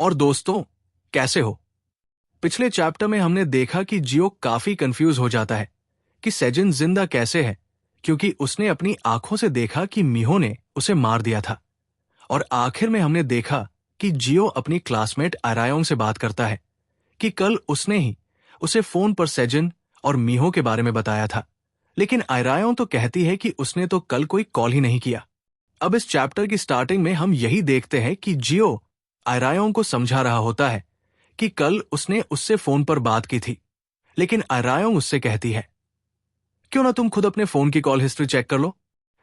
और दोस्तों, कैसे हो? पिछले चैप्टर में हमने देखा कि जियो काफी कंफ्यूज हो जाता है कि सेजन जिंदा कैसे है, क्योंकि उसने अपनी आंखों से देखा कि मीहो ने उसे मार दिया था। और आखिर में हमने देखा कि जियो अपनी क्लासमेट अरायोंग से बात करता है कि कल उसने ही उसे फोन पर सेजन और मीहो के बारे में बताया था, लेकिन अरायोंग तो कहती है कि उसने तो कल कोई कॉल ही नहीं किया। अब इस चैप्टर की स्टार्टिंग में हम यही देखते हैं कि जियो अरायोंग को समझा रहा होता है कि कल उसने उससे फोन पर बात की थी, लेकिन अरायोंग उससे कहती है, क्यों ना तुम खुद अपने फोन की कॉल हिस्ट्री चेक कर लो।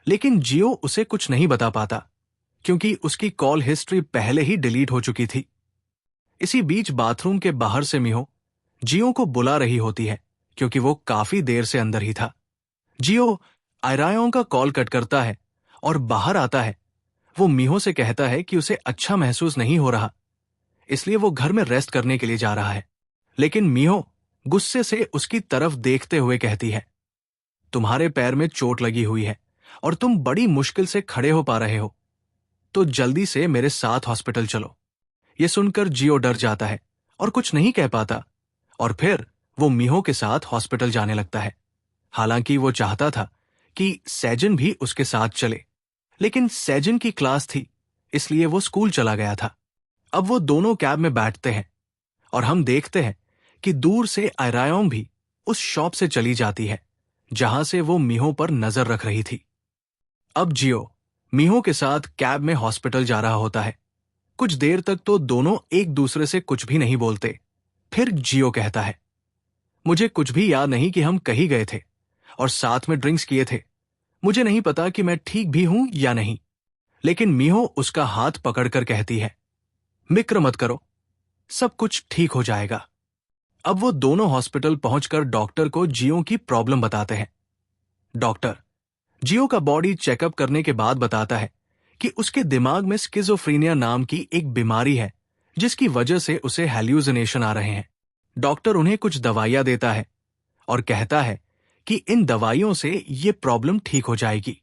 लेकिन जियो उसे कुछ नहीं बता पाता, क्योंकि उसकी कॉल हिस्ट्री पहले ही डिलीट हो चुकी थी। इसी बीच बाथरूम के बाहर से मीहो जियो को बुला रही होती है, क्योंकि वो काफी देर से अंदर ही था। जियो अरायोंग का कॉल कट करता है और बाहर आता है। वो मीहो से कहता है कि उसे अच्छा महसूस नहीं हो रहा, इसलिए वो घर में रेस्ट करने के लिए जा रहा है। लेकिन मीहो गुस्से से उसकी तरफ देखते हुए कहती है, तुम्हारे पैर में चोट लगी हुई है और तुम बड़ी मुश्किल से खड़े हो पा रहे हो, तो जल्दी से मेरे साथ हॉस्पिटल चलो। ये सुनकर जियो डर जाता है और कुछ नहीं कह पाता, और फिर वो मीहो के साथ हॉस्पिटल जाने लगता है। हालांकि वो चाहता था कि सेजन भी उसके साथ चले, लेकिन सेजन की क्लास थी, इसलिए वो स्कूल चला गया था। अब वो दोनों कैब में बैठते हैं और हम देखते हैं कि दूर से अरायोंग भी उस शॉप से चली जाती है जहां से वो मीहो पर नजर रख रही थी। अब जियो मीहो के साथ कैब में हॉस्पिटल जा रहा होता है। कुछ देर तक तो दोनों एक दूसरे से कुछ भी नहीं बोलते। फिर जियो कहता है, मुझे कुछ भी याद नहीं कि हम कहीं गए थे और साथ में ड्रिंक्स किए थे। मुझे नहीं पता कि मैं ठीक भी हूं या नहीं। लेकिन मीहो उसका हाथ पकड़कर कहती है, मिक्र मत करो, सब कुछ ठीक हो जाएगा। अब वो दोनों हॉस्पिटल पहुंचकर डॉक्टर को जियो की प्रॉब्लम बताते हैं। डॉक्टर जियो का बॉडी चेकअप करने के बाद बताता है कि उसके दिमाग में स्किज़ोफ्रेनिया नाम की एक बीमारी है, जिसकी वजह से उसे हैल्यूसिनेशन आ रहे हैं। डॉक्टर उन्हें कुछ दवाइयां देता है और कहता है कि इन दवाइयों से ये प्रॉब्लम ठीक हो जाएगी।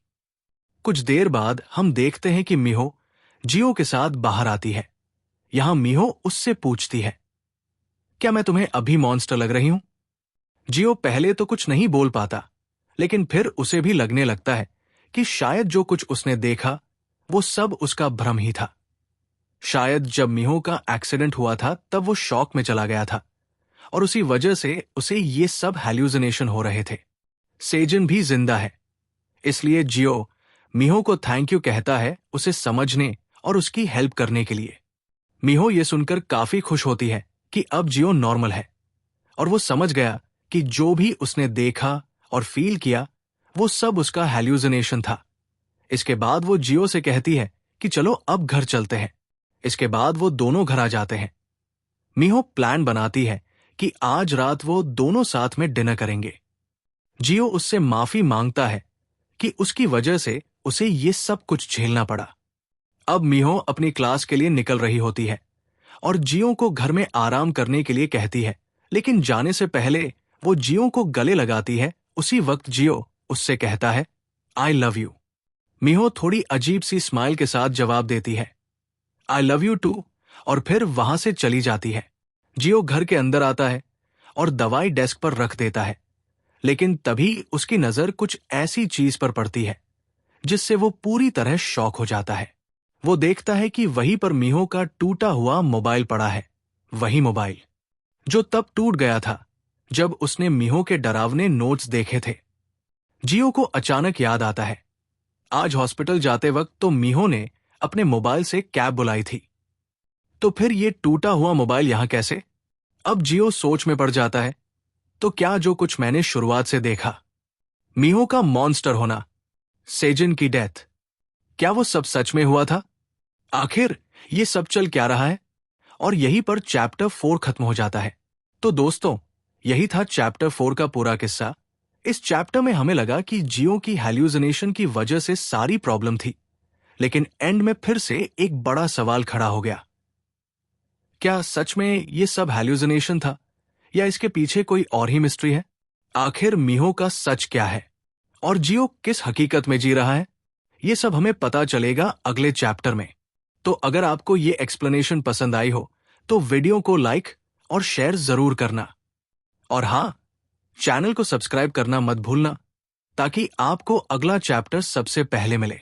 कुछ देर बाद हम देखते हैं कि मीहो जियो के साथ बाहर आती है। यहां मीहो उससे पूछती है, क्या मैं तुम्हें अभी मॉन्स्टर लग रही हूं? जियो पहले तो कुछ नहीं बोल पाता, लेकिन फिर उसे भी लगने लगता है कि शायद जो कुछ उसने देखा वो सब उसका भ्रम ही था। शायद जब मीहो का एक्सीडेंट हुआ था तब वो शॉक में चला गया था और उसी वजह से उसे ये सब हैल्यूसिनेशन हो रहे थे। सेजन भी जिंदा है, इसलिए जियो मीहो को थैंक यू कहता है उसे समझने और उसकी हेल्प करने के लिए। मीहो ये सुनकर काफी खुश होती है कि अब जियो नॉर्मल है और वो समझ गया कि जो भी उसने देखा और फील किया वो सब उसका हैल्यूसिनेशन था। इसके बाद वो जियो से कहती है कि चलो अब घर चलते हैं। इसके बाद वो दोनों घर आ जाते हैं। मीहो प्लान बनाती है कि आज रात वो दोनों साथ में डिनर करेंगे। जियो उससे माफी मांगता है कि उसकी वजह से उसे ये सब कुछ झेलना पड़ा। अब मीहो अपनी क्लास के लिए निकल रही होती है और जियो को घर में आराम करने के लिए कहती है, लेकिन जाने से पहले वो जियो को गले लगाती है। उसी वक्त जियो उससे कहता है, आई लव यू। मीहो थोड़ी अजीब सी स्माइल के साथ जवाब देती है, आई लव यू टू, और फिर वहां से चली जाती है। जियो घर के अंदर आता है और दवाई डेस्क पर रख देता है, लेकिन तभी उसकी नजर कुछ ऐसी चीज पर पड़ती है जिससे वो पूरी तरह शॉक हो जाता है। वो देखता है कि वहीं पर मीहो का टूटा हुआ मोबाइल पड़ा है, वही मोबाइल जो तब टूट गया था जब उसने मीहो के डरावने नोट्स देखे थे। जियो को अचानक याद आता है, आज हॉस्पिटल जाते वक्त तो मीहो ने अपने मोबाइल से कैब बुलाई थी, तो फिर ये टूटा हुआ मोबाइल यहां कैसे? अब जियो सोच में पड़ जाता है, तो क्या जो कुछ मैंने शुरुआत से देखा, मीहो का मॉन्स्टर होना, सेजन की डेथ, क्या वो सब सच में हुआ था? आखिर ये सब चल क्या रहा है? और यहीं पर चैप्टर 4 खत्म हो जाता है। तो दोस्तों, यही था चैप्टर 4 का पूरा किस्सा। इस चैप्टर में हमें लगा कि जियो की हैल्यूसिनेशन की वजह से सारी प्रॉब्लम थी, लेकिन एंड में फिर से एक बड़ा सवाल खड़ा हो गया, क्या सच में ये सब हैल्यूसिनेशन था या इसके पीछे कोई और ही मिस्ट्री है? आखिर मीहो का सच क्या है और जियो किस हकीकत में जी रहा है? ये सब हमें पता चलेगा अगले चैप्टर में। तो अगर आपको ये एक्सप्लेनेशन पसंद आई हो तो वीडियो को लाइक और शेयर जरूर करना। और हाँ, चैनल को सब्सक्राइब करना मत भूलना ताकि आपको अगला चैप्टर सबसे पहले मिले।